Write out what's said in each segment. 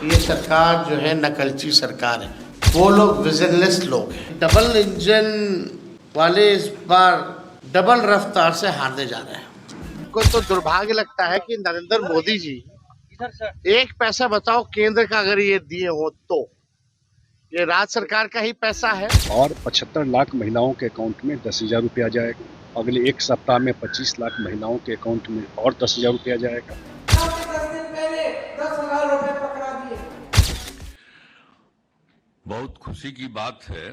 ये सरकार जो है नकलची सरकार है। वो लोग विजनलेस लोग हैं। डबल इंजन वाले इस बार डबल रफ्तार से हारने जा रहे हैं। को तो दुर्भाग्य लगता है कि नरेंद्र मोदी जी एक पैसा बताओ केंद्र का अगर ये दिए हो तो ये राज्य सरकार का ही पैसा है। और 75 लाख महिलाओं के अकाउंट में 10,000 रुपया जाएगा। अगले एक सप्ताह में 25 लाख महिलाओं के अकाउंट में और 10,000 रुपया जाएगा। 10 दिन पहले 10,000 रुपए पकड़ा दिए। बहुत खुशी की बात है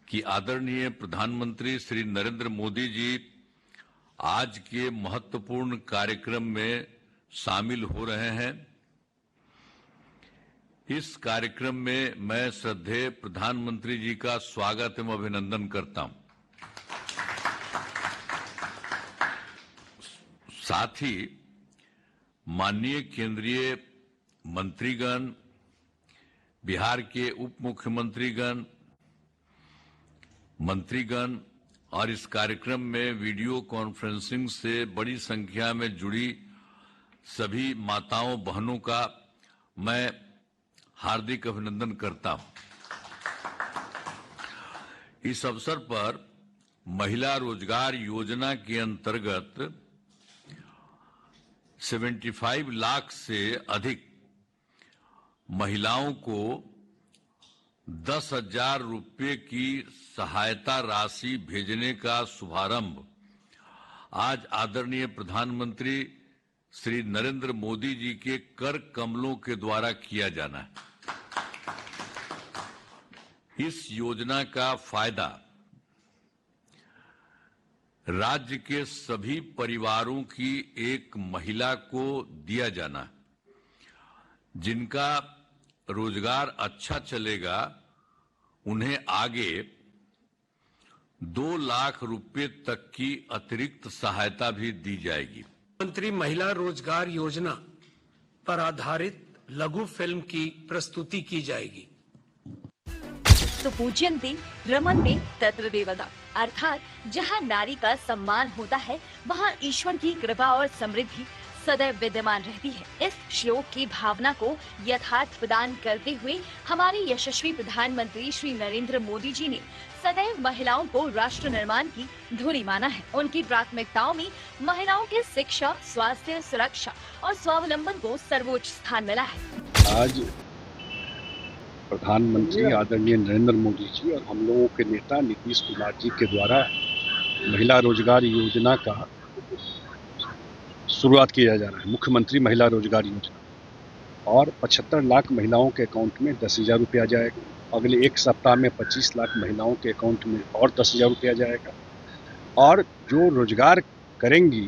कि आदरणीय प्रधानमंत्री श्री नरेंद्र मोदी जी आज के महत्वपूर्ण कार्यक्रम में शामिल हो रहे हैं। इस कार्यक्रम में मैं श्रद्धेय प्रधानमंत्री जी का स्वागत एवं अभिनंदन करता हूं। साथ ही माननीय केंद्रीय मंत्रीगण, बिहार के उप मुख्यमंत्रीगण, मंत्रीगण और इस कार्यक्रम में वीडियो कॉन्फ्रेंसिंग से बड़ी संख्या में जुड़ी सभी माताओं बहनों का मैं हार्दिक अभिनंदन करता हूं। इस अवसर पर महिला रोजगार योजना के अंतर्गत 75 लाख से अधिक महिलाओं को 10,000 रुपये की सहायता राशि भेजने का शुभारंभ आज आदरणीय प्रधानमंत्री श्री नरेंद्र मोदी जी के कर कमलों के द्वारा किया जाना है। इस योजना का फायदा राज्य के सभी परिवारों की एक महिला को दिया जाना है, जिनका रोजगार अच्छा चलेगा। उन्हें आगे 2 लाख रुपए तक की अतिरिक्त सहायता भी दी जाएगी। मंत्री महिला रोजगार योजना पर आधारित लघु फिल्म की प्रस्तुति की जाएगी। तो पूज्यन्ते रमन्ते तत्र देवता, अर्थात जहाँ नारी का सम्मान होता है वहाँ ईश्वर की कृपा और समृद्धि सदैव विद्यमान रहती है। इस श्लोक की भावना को यथार्थ प्रदान करते हुए हमारे यशस्वी प्रधानमंत्री श्री नरेंद्र मोदी जी ने सदैव महिलाओं को राष्ट्र निर्माण की धुरी माना है। उनकी प्राथमिकताओं में महिलाओं की शिक्षा, स्वास्थ्य, सुरक्षा और स्वावलंबन को सर्वोच्च स्थान मिला है। आज प्रधानमंत्री आदरणीय नरेंद्र मोदी जी और हम लोगों के नेता नीतीश कुमार जी के द्वारा महिला रोजगार योजना का शुरुआत किया जा रहा है। मुख्यमंत्री महिला रोजगार योजना और 75 लाख महिलाओं के अकाउंट में 10,000 रुपया जाएगा। अगले एक सप्ताह में 25 लाख महिलाओं के अकाउंट में और 10,000 रुपया जाएगा। और जो रोजगार करेंगी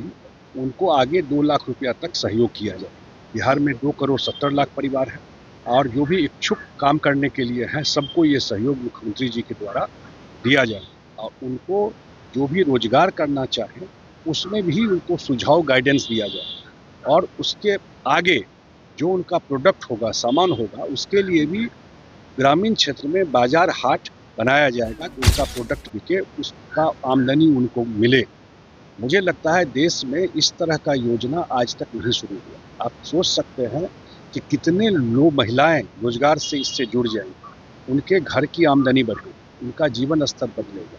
उनको आगे 2 लाख रुपया तक सहयोग किया जाए। बिहार में 2 करोड़ 70 लाख परिवार हैं और जो भी इच्छुक काम करने के लिए हैं सबको ये सहयोग मुख्यमंत्री जी के द्वारा दिया जाए। और उनको जो भी रोजगार करना चाहे उसमें भी उनको सुझाव गाइडेंस दिया जाए। और उसके आगे जो उनका प्रोडक्ट होगा, सामान होगा, उसके लिए भी ग्रामीण क्षेत्र में बाजार हाट बनाया जाएगा कि उनका प्रोडक्ट बिके, उसका आमदनी उनको मिले। मुझे लगता है देश में इस तरह का योजना आज तक नहीं शुरू हुआ। आप सोच सकते हैं कि कितने लोग महिलाएं रोजगार से इससे जुड़ जाएंगी, उनके घर की आमदनी बढ़ेगी, उनका जीवन स्तर बदलेगा।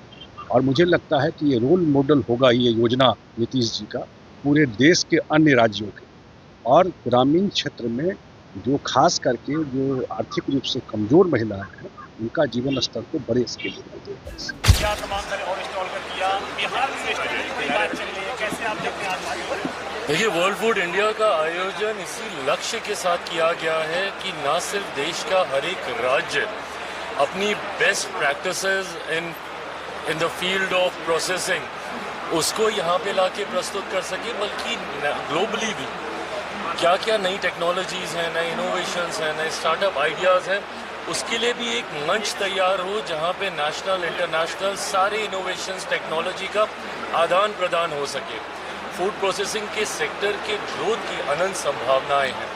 और मुझे लगता है कि ये रोल मॉडल होगा ये योजना नीतीश जी का पूरे देश के अन्य राज्यों के। और ग्रामीण क्षेत्र में जो खास करके जो आर्थिक रूप से कमजोर महिलाएं हैं उनका जीवन स्तर को बड़े स्केल पर देगा। क्या तमाम तरह और इंस्टॉल कर दिया बिहार में कैसे आप देखते हैं? देखिए, वर्ल्ड फूड इंडिया का आयोजन इसी लक्ष्य के साथ किया गया है कि न सिर्फ देश का हर एक राज्य अपनी best practices in the field of processing उसको यहाँ पे लाके प्रस्तुत कर सके, बल्कि ग्लोबली भी क्या क्या नई टेक्नोलॉजीज़ हैं, नए इनोवेशंस हैं, नए स्टार्टअप आइडियाज़ हैं, उसके लिए भी एक मंच तैयार हो जहाँ पे नेशनल इंटरनेशनल सारे इनोवेशंस टेक्नोलॉजी का आदान प्रदान हो सके। फूड प्रोसेसिंग के सेक्टर के ग्रोथ की अनंत संभावनाएं हैं।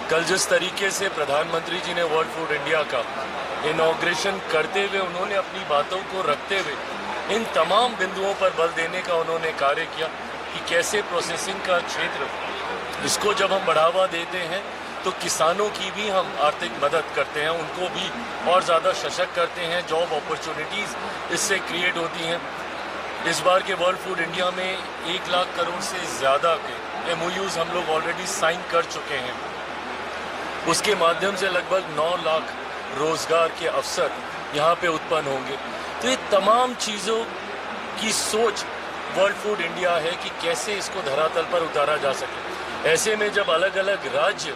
कल जिस तरीके से प्रधानमंत्री जी ने वर्ल्ड फूड इंडिया का इनॉग्रेशन करते हुए उन्होंने अपनी बातों को रखते हुए इन तमाम बिंदुओं पर बल देने का उन्होंने कार्य किया कि कैसे प्रोसेसिंग का क्षेत्र इसको जब हम बढ़ावा देते हैं तो किसानों की भी हम आर्थिक मदद करते हैं, उनको भी और ज़्यादा सशक्त करते हैं, जॉब अपॉर्चुनिटीज़ इससे क्रिएट होती हैं। इस बार के वर्ल्ड फूड इंडिया में 1 लाख करोड़ से ज़्यादा के MOUs हम लोग ऑलरेडी साइन कर चुके हैं। उसके माध्यम से लगभग 9 लाख रोज़गार के अवसर यहाँ पे उत्पन्न होंगे। तो ये तमाम चीज़ों की सोच वर्ल्ड फूड इंडिया है कि कैसे इसको धरातल पर उतारा जा सके। ऐसे में जब अलग अलग राज्य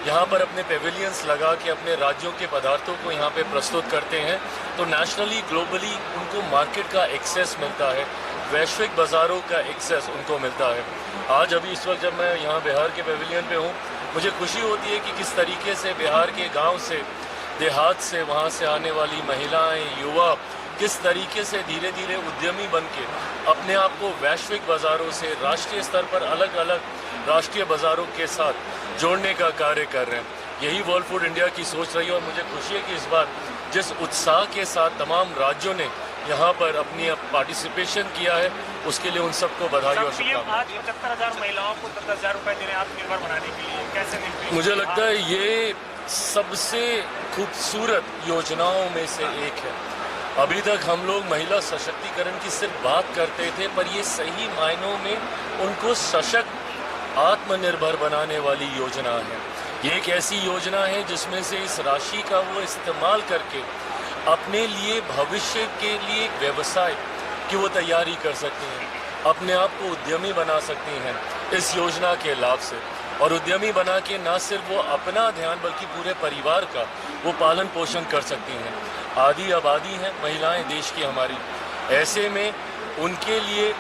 यहाँ पर अपने पेविलियंस लगा के अपने राज्यों के पदार्थों को यहाँ पे प्रस्तुत करते हैं, तो नेशनली ग्लोबली उनको मार्केट का एक्सेस मिलता है, वैश्विक बाज़ारों का एक्सेस उनको मिलता है। आज अभी इस वक्त जब मैं यहाँ बिहार के पेविलियन पे हूँ, मुझे खुशी होती है कि किस तरीके से बिहार के गाँव से, देहात से, वहाँ से आने वाली महिलाएँ, युवा किस तरीके से धीरे धीरे उद्यमी बन के अपने आप को वैश्विक बाज़ारों से राष्ट्रीय स्तर पर अलग अलग राष्ट्रीय बाज़ारों के साथ जोड़ने का कार्य कर रहे हैं। यही वर्ल्ड फूड इंडिया की सोच रही है और मुझे खुशी है कि इस बार जिस उत्साह के साथ तमाम राज्यों ने यहाँ पर अपनी पार्टिसिपेशन किया है, उसके लिए उन सबको बधाई और शुभकामनाएं। आज 75,000 महिलाओं को 10,000 रुपए दे रहे हैं आत्मनिर्भर बनाने के लिए, कैसे? मुझे लगता है ये सबसे खूबसूरत योजनाओं में से एक है। अभी तक हम लोग महिला सशक्तिकरण की सिर्फ बात करते थे, पर ये सही मायनों में उनको सशक्त आत्मनिर्भर बनाने वाली योजना है। ये एक ऐसी योजना है जिसमें से इस राशि का वो इस्तेमाल करके अपने लिए भविष्य के लिए एक व्यवसाय की वो तैयारी कर सकती हैं, अपने आप को उद्यमी बना सकती हैं इस योजना के लाभ से। और उद्यमी बना के ना सिर्फ वो अपना ध्यान बल्कि पूरे परिवार का वो पालन पोषण कर सकती हैं। आधी आबादी हैं महिलाएं देश की हमारी, ऐसे में उनके लिए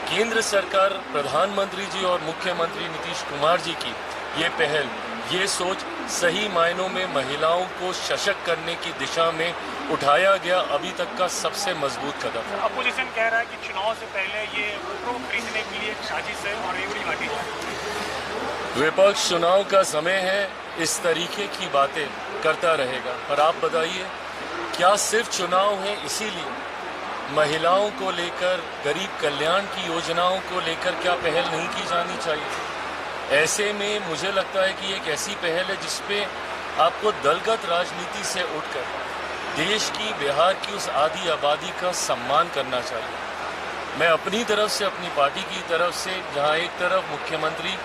केंद्र सरकार, प्रधानमंत्री जी और मुख्यमंत्री नीतीश कुमार जी की ये पहल, ये सोच सही मायनों में महिलाओं को सशक्त करने की दिशा में उठाया गया अभी तक का सबसे मजबूत कदम है। अपोजिशन कह रहा है कि चुनाव से पहले ये वोटों को खरीदने के लिए एक साजिश है और एवरी घाटी है। विपक्ष चुनाव का समय है, इस तरीके की बातें करता रहेगा। पर आप बताइए, क्या सिर्फ चुनाव है इसीलिए महिलाओं को लेकर, गरीब कल्याण की योजनाओं को लेकर क्या पहल नहीं की जानी चाहिए? ऐसे में मुझे लगता है कि एक ऐसी पहल है जिसपे आपको दलगत राजनीति से उठकर देश की, बिहार की उस आधी आबादी का सम्मान करना चाहिए। मैं अपनी तरफ से, अपनी पार्टी की तरफ से, जहां एक तरफ मुख्यमंत्री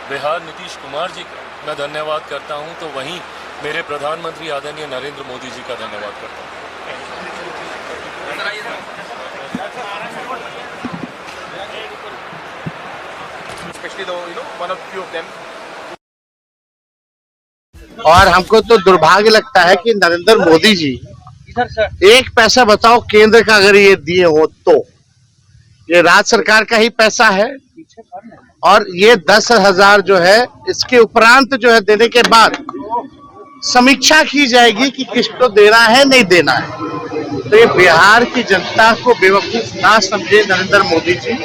बिहार नीतीश कुमार जी का मैं धन्यवाद करता हूं, तो वहीं मेरे प्रधानमंत्री आदरणीय नरेंद्र मोदी जी का धन्यवाद करता हूं। और हमको तो दुर्भाग्य लगता है कि नरेंद्र मोदी जी, एक पैसा बताओ केंद्र का अगर ये दिए हो तो ये राज्य सरकार का ही पैसा है, और ये 10,000 जो है इसके उपरांत जो है देने के बाद समीक्षा की जाएगी कि किसको देना है, नहीं देना है। तो ये बिहार की जनता को बेवकूफ ना समझे नरेंद्र मोदी जी,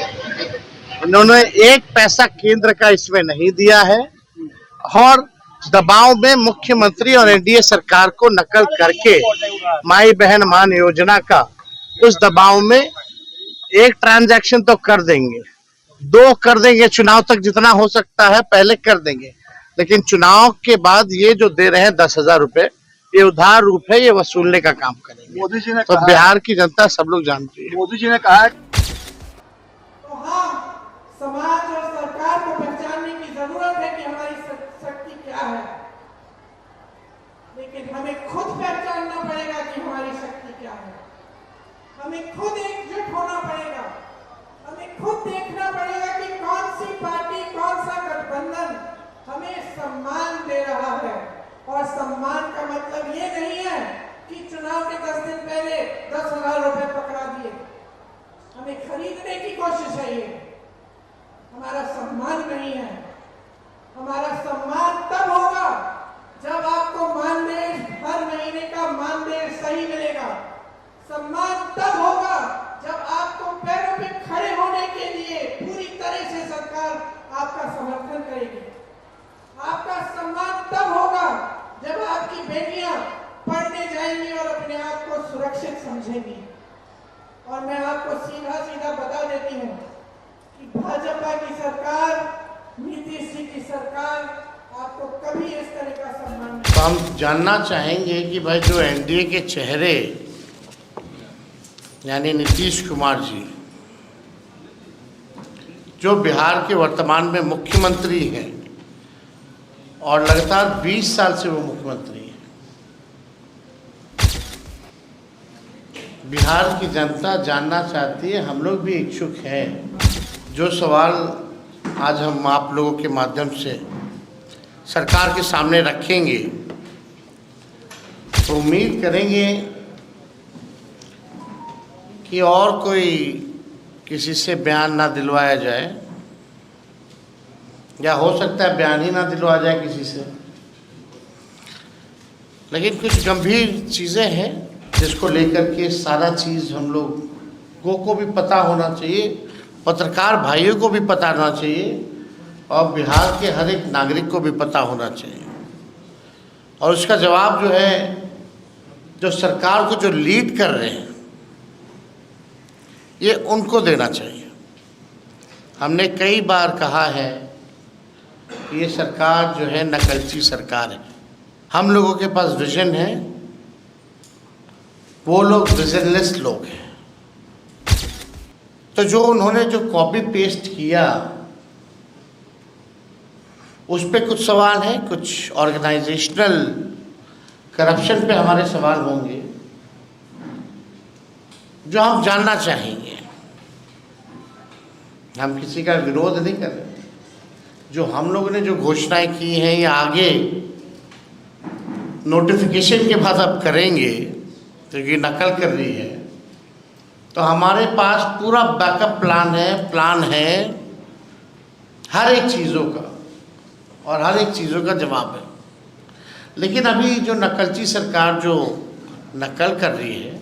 उन्होंने एक पैसा केंद्र का इसमें नहीं दिया है और दबाव में मुख्यमंत्री और एनडीए सरकार को नकल करके माई बहन मान योजना का उस दबाव में एक ट्रांजैक्शन तो कर देंगे, 2 कर देंगे, चुनाव तक जितना हो सकता है पहले कर देंगे, लेकिन चुनाव के बाद ये जो दे रहे हैं 10,000 रुपए, ये उधार रूप है, ये वसूलने का काम करेंगे। मोदी जी ने तो बिहार की जनता सब लोग जानती है। मोदी जी ने कहा है तो हम समाज और सरकार को पहचानने की जरूरत है कि हमारी शक्ति क्या है, लेकिन हमें खुद पहचानना पड़ेगा कि हमारी शक्ति क्या है। हमें खुद एकजुट होना पड़ेगा, हमें खुद देखना पड़ेगा कि कौन सी पार्टी, कौन सा गठबंधन हमें सम्मान दे रहा है। और सम्मान का मतलब ये नहीं है कि चुनाव के 10 दिन पहले 10,000 रुपए पकड़ा दिए, हमें खरीदने की कोशिश है। ये हमारा सम्मान नहीं है। हमारा सम्मान तब होगा जब आपको मानदेय, हर महीने का मानदेय सही मिलेगा। सम्मान तब होगा जब आपको पैरों पे खड़े होने के लिए पूरी तरह से सरकार आपका समर्थन करेगी। आपका सम्मान तब होगा जब आपकी बेटियां पढ़ने जाएंगी और अपने आप को सुरक्षित समझेंगी। और मैं आपको सीधा सीधा बता देती हूं कि भाजपा की सरकार, नीतीश जी की सरकार आपको कभी इस तरह का सम्मान तो हम जानना चाहेंगे कि भाई जो एनडीए के चेहरे यानी नीतीश कुमार जी, जो बिहार के वर्तमान में मुख्यमंत्री हैं और लगातार 20 साल से वो मुख्यमंत्री हैं, बिहार की जनता जानना चाहती है, हम लोग भी इच्छुक हैं। जो सवाल आज हम आप लोगों के माध्यम से सरकार के सामने रखेंगे तो उम्मीद करेंगे कि और कोई किसी से बयान ना दिलवाया जाए, या हो सकता है बयान ही ना दिलवा जाए किसी से, लेकिन कुछ गंभीर चीज़ें हैं जिसको लेकर के सारा चीज़ हम लोगों को भी पता होना चाहिए, पत्रकार भाइयों को भी पता होना चाहिए और बिहार के हर एक नागरिक को भी पता होना चाहिए। और उसका जवाब जो है, जो सरकार को जो लीड कर रहे हैं, ये उनको देना चाहिए। हमने कई बार कहा है कि ये सरकार जो है नकलची सरकार है। हम लोगों के पास विजन है, वो लोग विजनलेस लोग हैं। तो जो उन्होंने जो कॉपी पेस्ट किया उस पे कुछ सवाल है, कुछ ऑर्गेनाइजेशनल करप्शन पे हमारे सवाल होंगे जो हम जानना चाहेंगे। हम किसी का विरोध नहीं कर रहे, जो हम लोगों ने जो घोषणाएं की हैं या आगे नोटिफिकेशन के बाद अब करेंगे, तो ये नकल कर रही है, तो हमारे पास पूरा बैकअप प्लान है हर एक चीज़ों का, और हर एक चीज़ों का जवाब है। लेकिन अभी जो नकलची सरकार जो नकल कर रही है,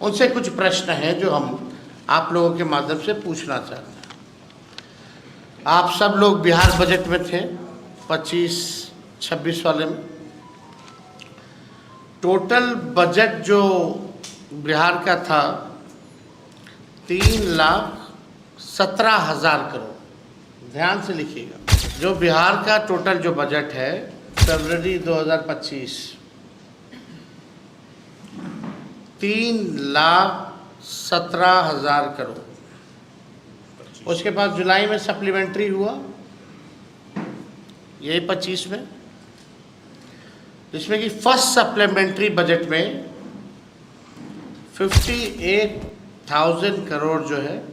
उनसे कुछ प्रश्न हैं जो हम आप लोगों के माध्यम से पूछना चाहते हैं। आप सब लोग बिहार बजट में थे 25-26 वाले में। टोटल बजट जो बिहार का था 3,17,000 करोड़। ध्यान से लिखिएगा, जो बिहार का टोटल जो बजट है फरवरी 2025 3,17,000 करोड़। उसके बाद जुलाई में सप्लीमेंट्री हुआ, यही 25 में, जिसमें कि फर्स्ट सप्लीमेंट्री बजट में 58,000 करोड़ जो है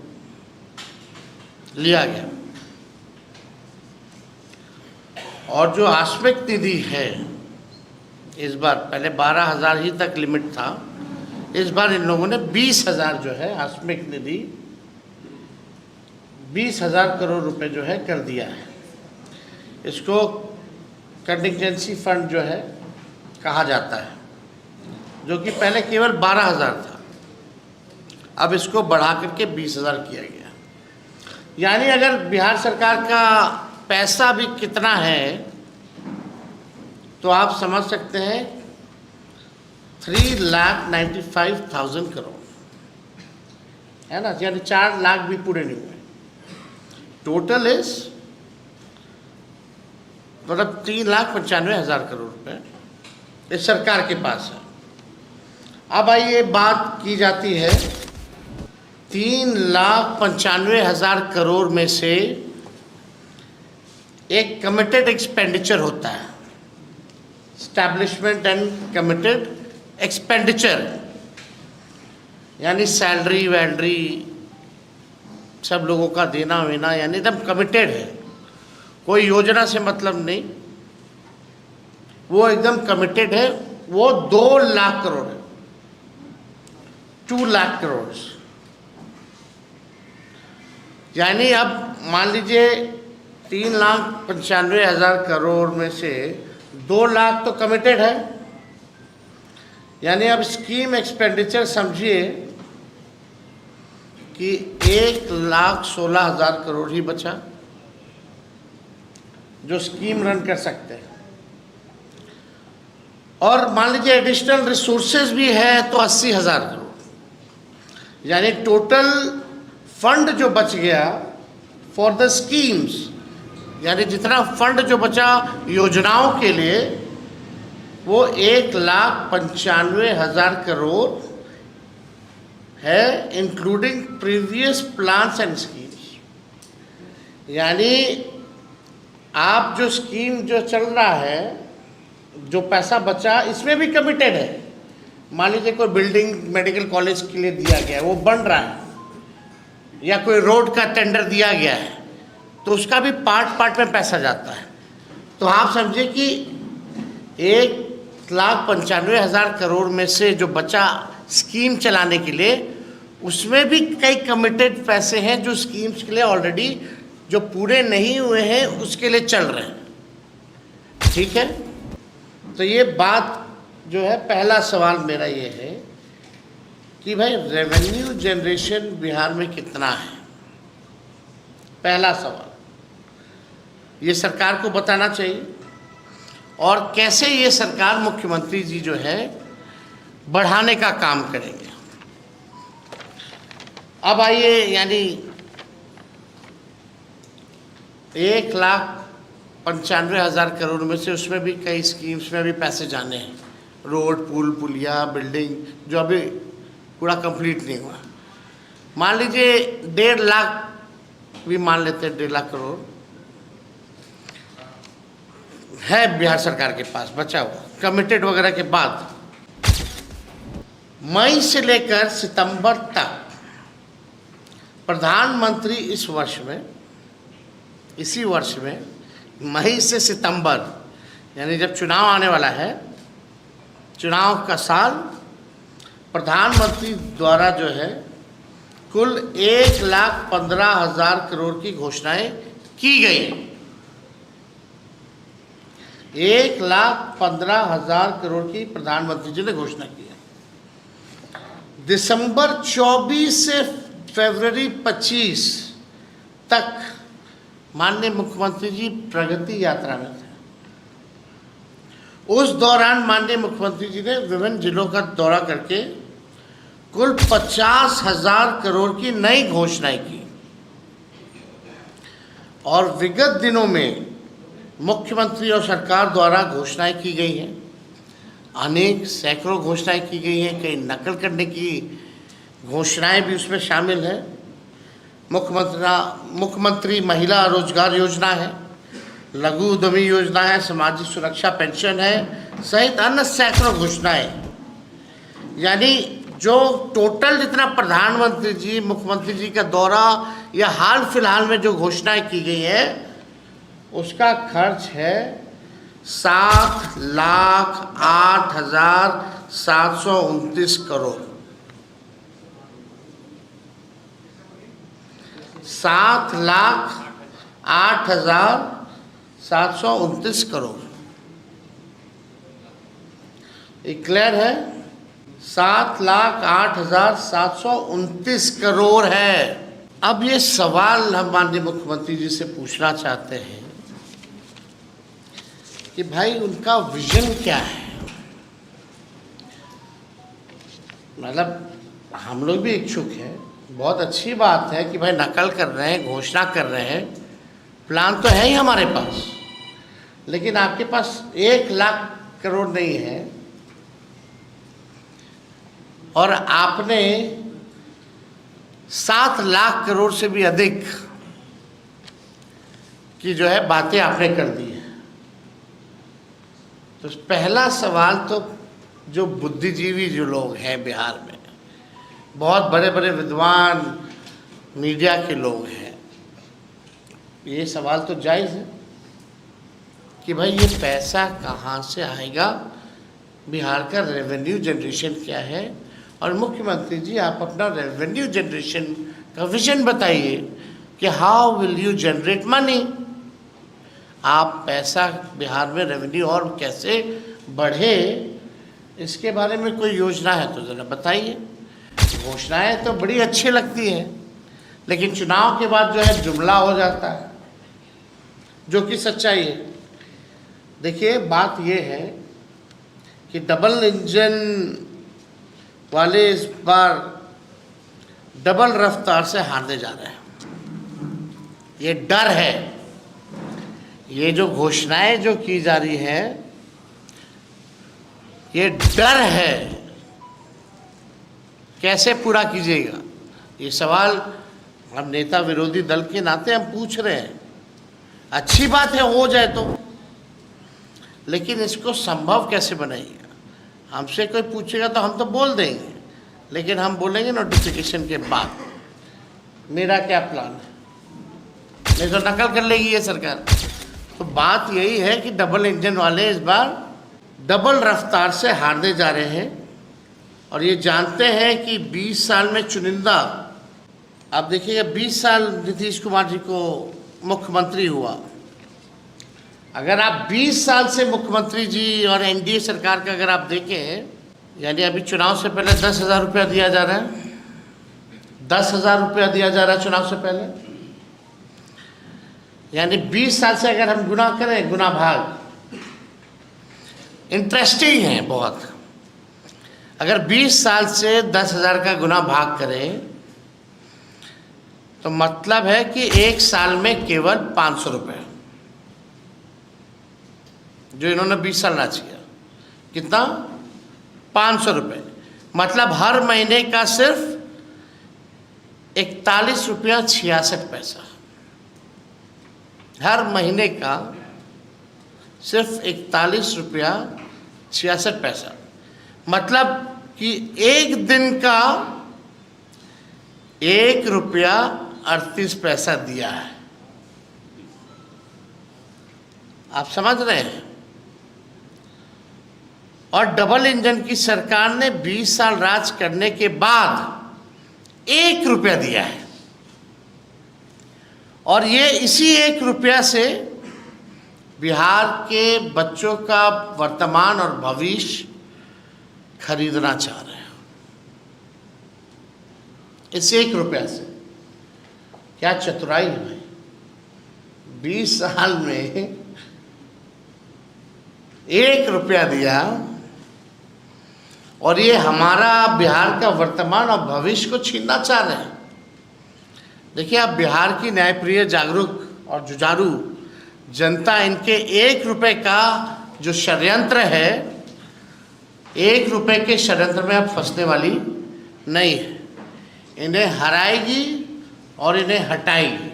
लिया गया। और जो आस्मिक निधि है इस बार, पहले 12,000 ही तक लिमिट था, इस बार इन लोगों ने 20,000 जो है आस्मिक निधि 20,000 करोड़ रुपए जो है कर दिया है। इसको कंटिजेंसी फंड जो है कहा जाता है, जो कि पहले केवल 12,000 था, अब इसको बढ़ा करके 20,000 किया गया। यानी अगर बिहार सरकार का पैसा भी कितना है तो आप समझ सकते हैं 3,95,000 करोड़ है ना, यानी 4 लाख भी पूरे नहीं हुए। टोटल इज मतलब 3,95,000 करोड़ रुपए इस सरकार के पास है। अब आइए बात की जाती है 3,95,000 करोड़ में से एक कमिटेड एक्सपेंडिचर होता है, एस्टैब्लिशमेंट एंड कमिटेड एक्सपेंडिचर, यानी सैलरी वैलरी सब लोगों का देना वेना, यानी एकदम कमिटेड है, कोई योजना से मतलब नहीं, वो एकदम कमिटेड है। वो 2 लाख करोड़ है, 2 लाख करोड़। यानी अब मान लीजिए 3,95,000 करोड़ में से 2 लाख तो कमिटेड है, यानी अब स्कीम एक्सपेंडिचर समझिए कि 1,16,000 करोड़ ही बचा जो स्कीम रन कर सकते हैं। और मान लीजिए एडिशनल रिसोर्सेज भी है तो 80,000 करोड़, यानी टोटल फंड जो बच गया फॉर द स्कीम्स यानी जितना फंड जो बचा योजनाओं के लिए वो 1,95,000 करोड़ है, including previous plans and schemes. यानी आप जो स्कीम जो चल रहा है, जो पैसा बचा, इसमें भी कमिटेड है। मान लीजिए कोई बिल्डिंग मेडिकल कॉलेज के लिए दिया गया है, वो बन रहा है, या कोई रोड का टेंडर दिया गया है, तो उसका भी पार्ट में पैसा जाता है। तो आप समझिए कि 1,95,000 करोड़ में से जो बचा स्कीम चलाने के लिए, उसमें भी कई कमिटेड पैसे हैं जो स्कीम्स के लिए ऑलरेडी जो पूरे नहीं हुए हैं उसके लिए चल रहे हैं। ठीक है, तो ये बात जो है, पहला सवाल मेरा ये है कि भाई रेवेन्यू जनरेशन बिहार में कितना है। पहला सवाल ये सरकार को बताना चाहिए, और कैसे ये सरकार, मुख्यमंत्री जी जो है, बढ़ाने का काम करेंगे। अब आइए, यानी 1,95,000 करोड़ में से उसमें भी कई स्कीम्स में भी पैसे जाने हैं, रोड, पुल, पुलिया, बिल्डिंग, जो अभी पूरा कंप्लीट नहीं हुआ। मान लीजिए 1.5 लाख भी मान लेते हैं, 1.5 लाख करोड़ है बिहार सरकार के पास बचा हुआ, कमिटेड वगैरह के बाद। मई से लेकर सितंबर तक प्रधानमंत्री इस वर्ष में, इसी वर्ष में मई से सितंबर, यानी जब चुनाव आने वाला है, चुनाव का साल, प्रधानमंत्री द्वारा जो है कुल 1,15,000 करोड़ की घोषणाएं की गई हैं। 1,15,000 करोड़ की प्रधानमंत्री जी ने घोषणा की है। दिसंबर 24 से फरवरी 25 तक माननीय मुख्यमंत्री जी प्रगति यात्रा में थे। उस दौरान माननीय मुख्यमंत्री जी ने विभिन्न जिलों का दौरा करके कुल 50,000 करोड़ की नई घोषणाएं की, और विगत दिनों में मुख्यमंत्री और सरकार द्वारा घोषणाएं की गई हैं। अनेक सैकड़ों घोषणाएं की गई हैं, कई नकल करने की घोषणाएं भी उसमें शामिल हैं। मुख्यमंत्री महिला रोजगार योजना है, लघु उद्यमी योजना है, सामाजिक सुरक्षा पेंशन है, सहित अन्य सैकड़ों घोषणाएं। यानी जो टोटल जितना प्रधानमंत्री जी, मुख्यमंत्री जी का दौरा या हाल फिलहाल में जो घोषणाएं की गई है, उसका खर्च है 7,08,729 करोड़। 7,08,729 करोड़। ये क्लियर है? 7,08,729 करोड़ है। अब ये सवाल हम माननीय मुख्यमंत्री जी से पूछना चाहते हैं कि भाई उनका विजन क्या है। मतलब हम लोग भी इच्छुक हैं, बहुत अच्छी बात है कि भाई नकल कर रहे हैं, घोषणा कर रहे हैं, प्लान तो है ही हमारे पास, लेकिन आपके पास 1 लाख करोड़ नहीं है, और आपने 7 लाख करोड़ से भी अधिक की जो है बातें आपने कर दी है। तो पहला सवाल तो जो बुद्धिजीवी जो लोग हैं बिहार में, बहुत बड़े बड़े विद्वान मीडिया के लोग हैं, ये सवाल तो जायज़ है कि भाई ये पैसा कहाँ से आएगा, बिहार का रेवेन्यू जनरेशन क्या है, और मुख्यमंत्री जी आप अपना रेवेन्यू जनरेशन का विजन बताइए कि how will you generate money. आप पैसा बिहार में रेवेन्यू और कैसे बढ़े, इसके बारे में कोई योजना है तो ज़रा बताइए। घोषणाएं तो बड़ी अच्छी लगती हैं, लेकिन चुनाव के बाद जो है जुमला हो जाता है, जो कि सच्चाई है। देखिए बात ये है कि डबल इंजन वाले इस बार डबल रफ्तार से हारने जा रहे हैं। ये डर है ये जो घोषणाएं जो की जा रही है, ये डर है, कैसे पूरा कीजिएगा? ये सवाल हम नेता विरोधी दल के नाते हम पूछ रहे हैं। अच्छी बात है हो जाए तो, लेकिन इसको संभव कैसे बनाएगा? हमसे कोई पूछेगा तो हम तो बोल देंगे, लेकिन हम बोलेंगे नोटिफिकेशन के बाद मेरा क्या प्लान है, नहीं तो नकल कर लेगी ये सरकार। तो बात यही है कि डबल इंजन वाले इस बार डबल रफ्तार से हारने जा रहे हैं, और ये जानते हैं कि 20 साल में चुनिंदा, आप देखिएगा 20 साल नीतीश कुमार जी को मुख्यमंत्री हुआ। अगर आप 20 साल से मुख्यमंत्री जी और एनडीए सरकार का अगर आप देखें, यानी अभी चुनाव से पहले 10,000 रुपया दिया जा रहा है, 10,000 रुपया दिया जा रहा है चुनाव से पहले, यानी 20 साल से अगर हम गुना करें, गुना भाग, इंटरेस्टिंग है बहुत। अगर 20 साल से 10,000 का गुना भाग करें तो मतलब है कि एक साल में केवल 500 रुपये, जो इन्होंने 20 साल राज किया, कितना? 500 रुपये। मतलब हर महीने का सिर्फ 41 रुपया 66 पैसा, हर महीने का सिर्फ 41 रुपया 66 पैसा। मतलब कि एक दिन का 1 रुपया 38 पैसा दिया है। आप समझ रहे हैं? और डबल इंजन की सरकार ने 20 साल राज करने के बाद 1 रुपया दिया है, और ये इसी 1 रुपया से बिहार के बच्चों का वर्तमान और भविष्य खरीदना चाह रहे हैं। इस 1 रुपया से क्या चतुराई है भाई! 20 साल में 1 रुपया दिया, और ये हमारा बिहार का वर्तमान और भविष्य को छीनना चाह रहे हैं। देखिए, आप बिहार की न्यायप्रिय, जागरूक और जुझारू जनता इनके 1 रुपये का जो षड्यंत्र है, 1 रुपये के षड्यंत्र में अब फंसने वाली नहीं है। इन्हें हराएगी और इन्हें हटाएगी।